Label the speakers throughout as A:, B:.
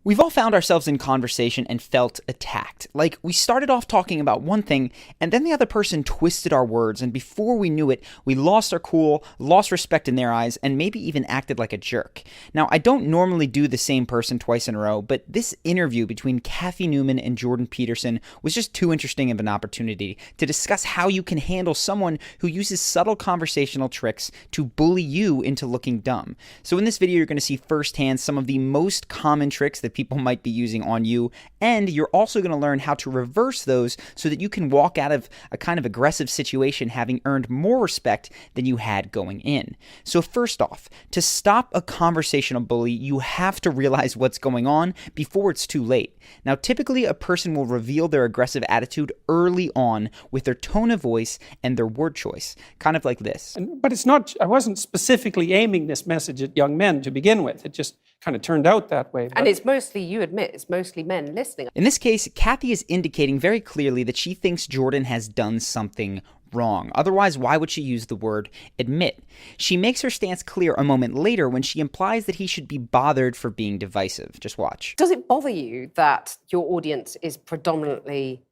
A: We've all found ourselves in conversation and felt attacked. Like, we started off talking about one thing, and then the other person twisted our words, and before we knew it, we lost our cool, lost respect in their eyes, and maybe even acted like a jerk. Now, I don't normally do the same person twice in a row, but this interview between Kathy Newman and Jordan Peterson was just too interesting of an opportunity to discuss how you can handle someone who uses subtle conversational tricks to bully you into looking dumb. So in this video, you're going to see firsthand some of the most common tricks that people might be using on you, and you're also going to learn how to reverse those so that you can walk out of a kind of aggressive situation having earned more respect than you had going in. So first off, to stop a conversational bully, you have to realize what's going on before it's too late. Now, typically a person will reveal their aggressive attitude early on with their tone of voice and their word choice, kind of like this.
B: But it's not, I wasn't specifically aiming this message at young men to begin with. It just kind of turned out that way.
C: And it's mostly, you admit, it's mostly men listening.
A: In this case, Kathy is indicating very clearly that she thinks Jordan has done something wrong. Otherwise, why would she use the word admit? She makes her stance clear a moment later when she implies that he should be bothered for being divisive. Just watch.
C: Does it bother you that your audience is predominantly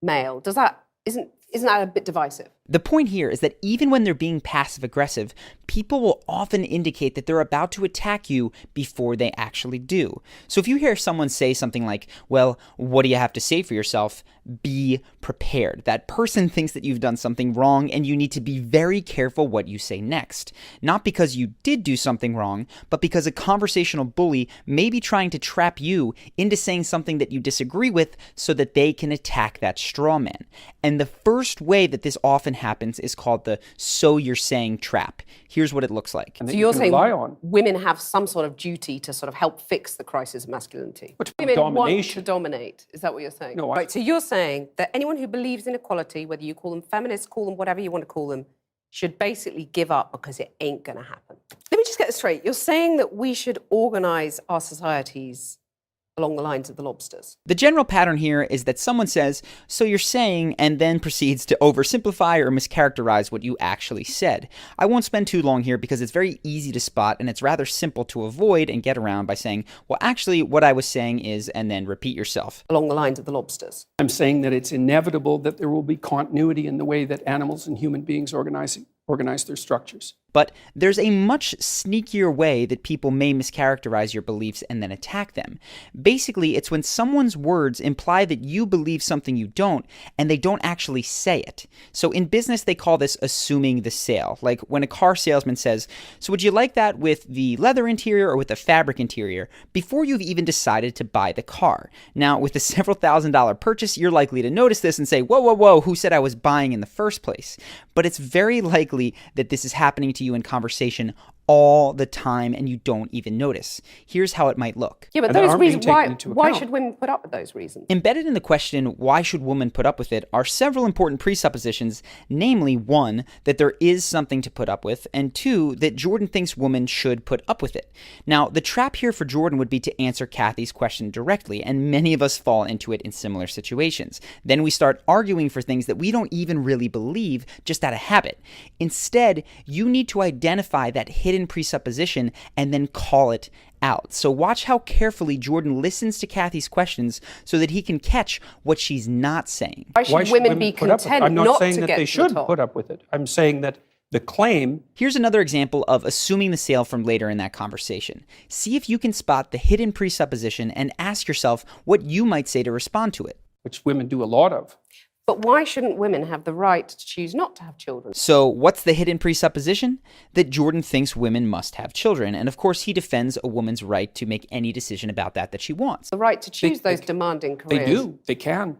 C: male? Isn't that a bit divisive?
A: The point here is that even when they're being passive-aggressive, people will often indicate that they're about to attack you before they actually do. So if you hear someone say something like, well, what do you have to say for yourself? Be prepared. That person thinks that you've done something wrong, and you need to be very careful what you say next. Not because you did do something wrong, but because a conversational bully may be trying to trap you into saying something that you disagree with so that they can attack that straw man. And the first way that this often happens is called the "so you're saying" trap. Here's what it looks like.
C: So you're saying women have some sort of duty to sort of help fix the crisis of masculinity. Women want to dominate. Is that what you're saying?
B: No,
C: right. So you're saying that anyone who believes in equality, whether you call them feminists, call them whatever you want to call them, should basically give up because it ain't going to happen. Let me just get this straight. You're saying that we should organize our societies along the lines of the lobsters.
A: The general pattern here is that someone says, so you're saying, and then proceeds to oversimplify or mischaracterize what you actually said. I won't spend too long here because it's very easy to spot and it's rather simple to avoid and get around by saying, well, actually what I was saying is, and then repeat yourself.
C: Along the lines of the lobsters.
B: I'm saying that it's inevitable that there will be continuity in the way that animals and human beings organize their structures.
A: But there's a much sneakier way that people may mischaracterize your beliefs and then attack them. Basically, it's when someone's words imply that you believe something you don't, and they don't actually say it. So in business, they call this assuming the sale. Like when a car salesman says, so would you like that with the leather interior or with the fabric interior? Before you've even decided to buy the car. Now, with a several $1,000s purchase, you're likely to notice this and say, whoa, whoa, whoa, who said I was buying in the first place? But it's very likely that this is happening to you in conversation all the time and you don't even notice. Here's how it might look.
C: Yeah, but those reasons, why should women put up with those reasons?
A: Embedded in the question, why should women put up with it, are several important presuppositions, namely, one, that there is something to put up with, and two, that Jordan thinks women should put up with it. Now, the trap here for Jordan would be to answer Kathy's question directly, and many of us fall into it in similar situations. Then we start arguing for things that we don't even really believe, just out of habit. Instead, you need to identify that hidden presupposition and then call it out. So watch how carefully Jordan listens to Kathy's questions so that he can catch what she's not saying.
C: Why should women be content
B: I'm not
C: not
B: saying
C: to
B: that
C: get
B: they
C: to the
B: should
C: top?
B: put up with it. I'm saying that the claim...
A: Here's another example of assuming the sale from later in that conversation. See if you can spot the hidden presupposition and ask yourself what you might say to respond to it.
B: Which women do a lot of.
C: But why shouldn't women have the right to choose not to have children?
A: So what's the hidden presupposition? That Jordan thinks women must have children. And of course, he defends a woman's right to make any decision about that she wants.
C: The right to choose those demanding careers.
B: They do. They can.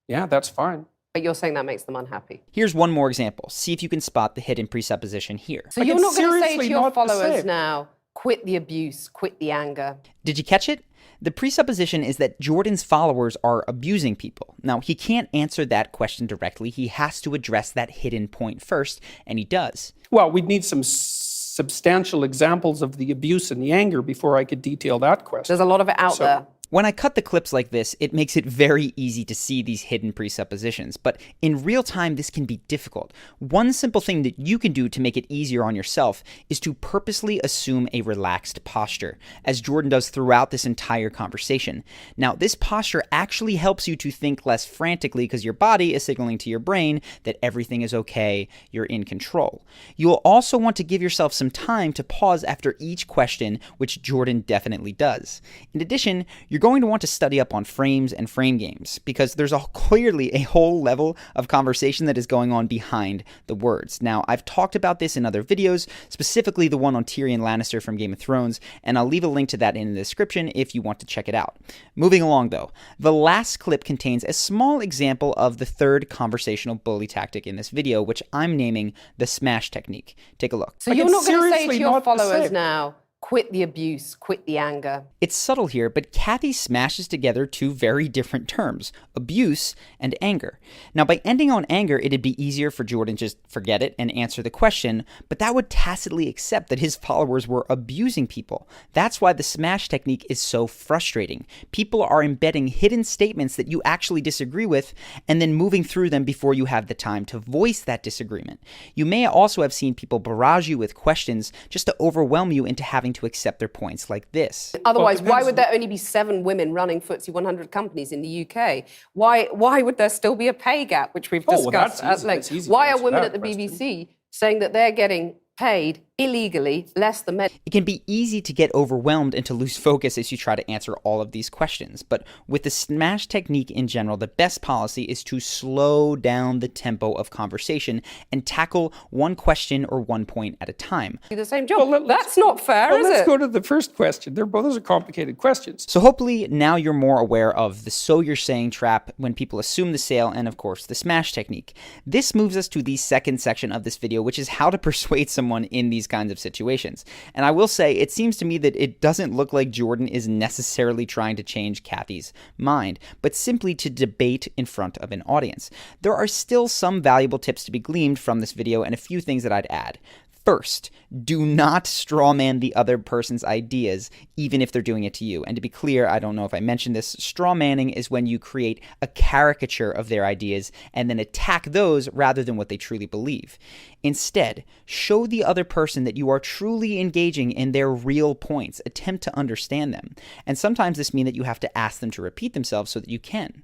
B: Yeah, that's fine.
C: But you're saying that makes them unhappy.
A: Here's one more example. See if you can spot the hidden presupposition here.
C: So you're not going to say to your followers now, quit the abuse, quit the anger.
A: Did you catch it? The presupposition is that Jordan's followers are abusing people. Now, he can't answer that question directly. He has to address that hidden point first, and he does.
B: Well, we'd need some substantial examples of the abuse and the anger before I could detail that question.
C: There's a lot of it out there.
A: When I cut the clips like this, it makes it very easy to see these hidden presuppositions, but in real time, this can be difficult. One simple thing that you can do to make it easier on yourself is to purposely assume a relaxed posture, as Jordan does throughout this entire conversation. Now, this posture actually helps you to think less frantically because your body is signaling to your brain that everything is okay, you're in control. You will also want to give yourself some time to pause after each question, which Jordan definitely does. In addition, you're going to want to study up on frames and frame games, because there's clearly a whole level of conversation that is going on behind the words. Now, I've talked about this in other videos, specifically the one on Tyrion Lannister from Game of Thrones, and I'll leave a link to that in the description if you want to check it out. Moving along though, the last clip contains a small example of the third conversational bully tactic in this video, which I'm naming the smash technique. Take a look.
C: So you're not going to say to your followers now, quit the abuse, quit the anger.
A: It's subtle here, but Kathy smashes together two very different terms, abuse and anger. Now, by ending on anger, it'd be easier for Jordan to just forget it and answer the question, but that would tacitly accept that his followers were abusing people. That's why the smash technique is so frustrating. People are embedding hidden statements that you actually disagree with and then moving through them before you have the time to voice that disagreement. You may also have seen people barrage you with questions just to overwhelm you into having to accept their points like this.
C: Otherwise, why would there only be 7 women running FTSE 100 companies in the UK? Why would there still be a pay gap, which we've discussed at length? Why are women at the BBC saying that they're getting paid illegally less than men?
A: It can be easy to get overwhelmed and to lose focus as you try to answer all of these questions. But with the smash technique in general, the best policy is to slow down the tempo of conversation and tackle one question or one point at a time.
C: Do the same job. Well, that's not fair, is it?
B: Let's go to the first question. Those are complicated questions.
A: So hopefully now you're more aware of the so you're saying trap when people assume the sale and, of course, the smash technique. This moves us to the second section of this video, which is how to persuade someone in these kinds of situations. And I will say, it seems to me that it doesn't look like Jordan is necessarily trying to change Kathy's mind, but simply to debate in front of an audience. There are still some valuable tips to be gleaned from this video and a few things that I'd add. First, do not strawman the other person's ideas, even if they're doing it to you. And to be clear, I don't know if I mentioned this, strawmanning is when you create a caricature of their ideas and then attack those rather than what they truly believe. Instead, show the other person that you are truly engaging in their real points. Attempt to understand them. And sometimes this means that you have to ask them to repeat themselves so that you can.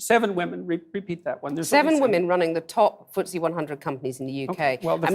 B: Seven women, repeat that one.
C: There's 7 women running the top FTSE 100 companies in the UK.
B: Okay. Well, the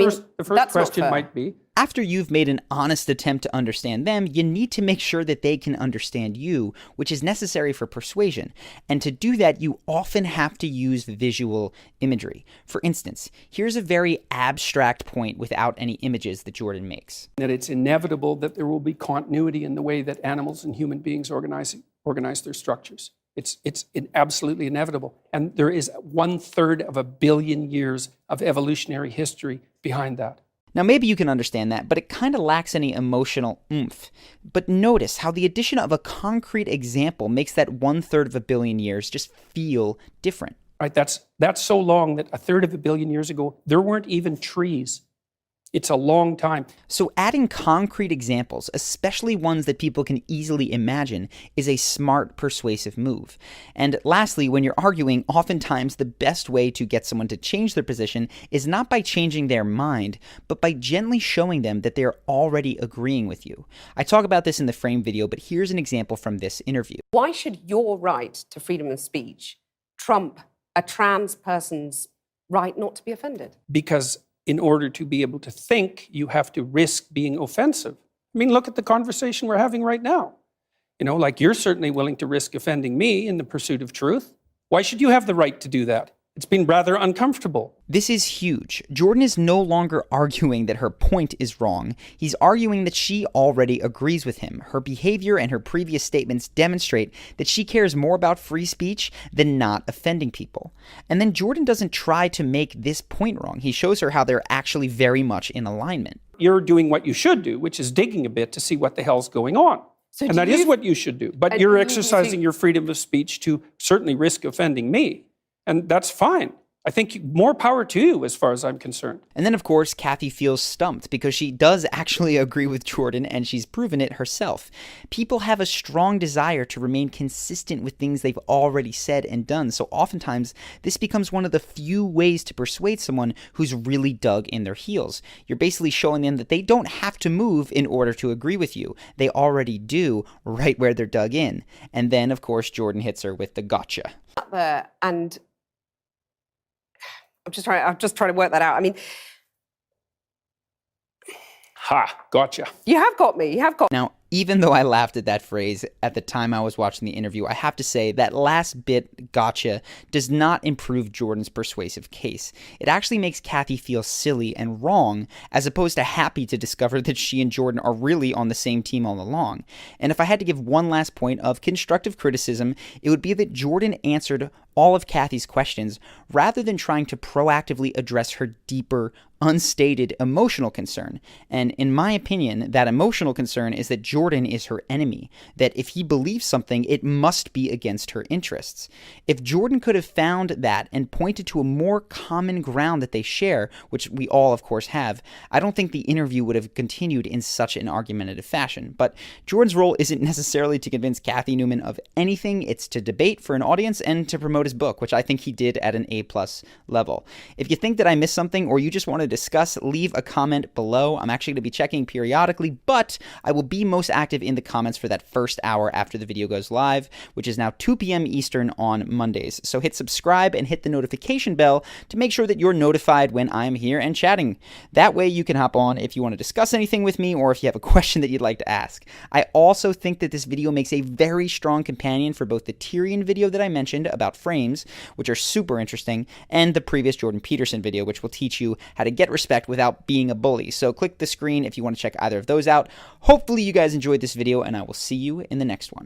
B: first question might be,
A: after you've made an honest attempt to understand them, you need to make sure that they can understand you, which is necessary for persuasion. And to do that, you often have to use visual imagery. For instance, here's a very abstract point without any images that Jordan makes.
B: that it's inevitable that there will be continuity in the way that animals and human beings organize their structures. It's absolutely inevitable. And there is 1/3 of a billion years of evolutionary history behind that.
A: Now, maybe you can understand that, but it kind of lacks any emotional oomph. But notice how the addition of a concrete example makes that 1/3 of a billion years just feel different.
B: Right? That's so long that 1/3 of a billion years ago, there weren't even trees. It's a long time.
A: So adding concrete examples, especially ones that people can easily imagine, is a smart, persuasive move. And lastly, when you're arguing, oftentimes the best way to get someone to change their position is not by changing their mind, but by gently showing them that they're already agreeing with you. I talk about this in the frame video, but here's an example from this interview.
C: Why should your right to freedom of speech trump a trans person's right not to be offended?
B: Because in order to be able to think, you have to risk being offensive. I mean, look at the conversation we're having right now. You know, like you're certainly willing to risk offending me in the pursuit of truth. Why should you have the right to do that? It's been rather uncomfortable.
A: This is huge. Jordan is no longer arguing that her point is wrong. He's arguing that she already agrees with him. Her behavior and her previous statements demonstrate that she cares more about free speech than not offending people. And then Jordan doesn't try to make this point wrong. He shows her how they're actually very much in alignment.
B: You're doing what you should do, which is digging a bit to see what the hell's going on.
C: So
B: and that is what you should do. But you're exercising your freedom of speech to certainly risk offending me. And that's fine. I think more power to you as far as I'm concerned.
A: And then, of course, Kathy feels stumped because she does actually agree with Jordan and she's proven it herself. People have a strong desire to remain consistent with things they've already said and done, so oftentimes this becomes one of the few ways to persuade someone who's really dug in their heels. You're basically showing them that they don't have to move in order to agree with you. They already do right where they're dug in. And then, of course, Jordan hits her with the gotcha.
C: And I'm just trying to work that out. I mean,
B: Ha, gotcha.
C: you have got me. You have got me.
A: Now, even though I laughed at that phrase at the time I was watching the interview, I have to say that last bit, gotcha, does not improve Jordan's persuasive case. It actually makes Kathy feel silly and wrong, as opposed to happy to discover that she and Jordan are really on the same team all along. And if I had to give one last point of constructive criticism, it would be that Jordan answered all of Kathy's questions rather than trying to proactively address her deeper, unstated emotional concern. And in my opinion, that emotional concern is that Jordan is her enemy, that if he believes something, it must be against her interests. If Jordan could have found that and pointed to a more common ground that they share, which we all of course have, I don't think the interview would have continued in such an argumentative fashion. But Jordan's role isn't necessarily to convince Kathy Newman of anything, it's to debate for an audience and to promote his book, which I think he did at an A+ level. If you think that I missed something or you just want to discuss, leave a comment below. I'm actually going to be checking periodically, but I will be most active in the comments for that first hour after the video goes live, which is now 2 p.m. Eastern on Mondays. So hit subscribe and hit the notification bell to make sure that you're notified when I'm here and chatting. That way you can hop on if you want to discuss anything with me or if you have a question that you'd like to ask. I also think that this video makes a very strong companion for both the Tyrion video that I mentioned about frames, which are super interesting, and the previous Jordan Peterson video, which will teach you how to get respect without being a bully. So click the screen if you want to check either of those out. Hopefully you guys enjoyed this video, and I will see you in the next one.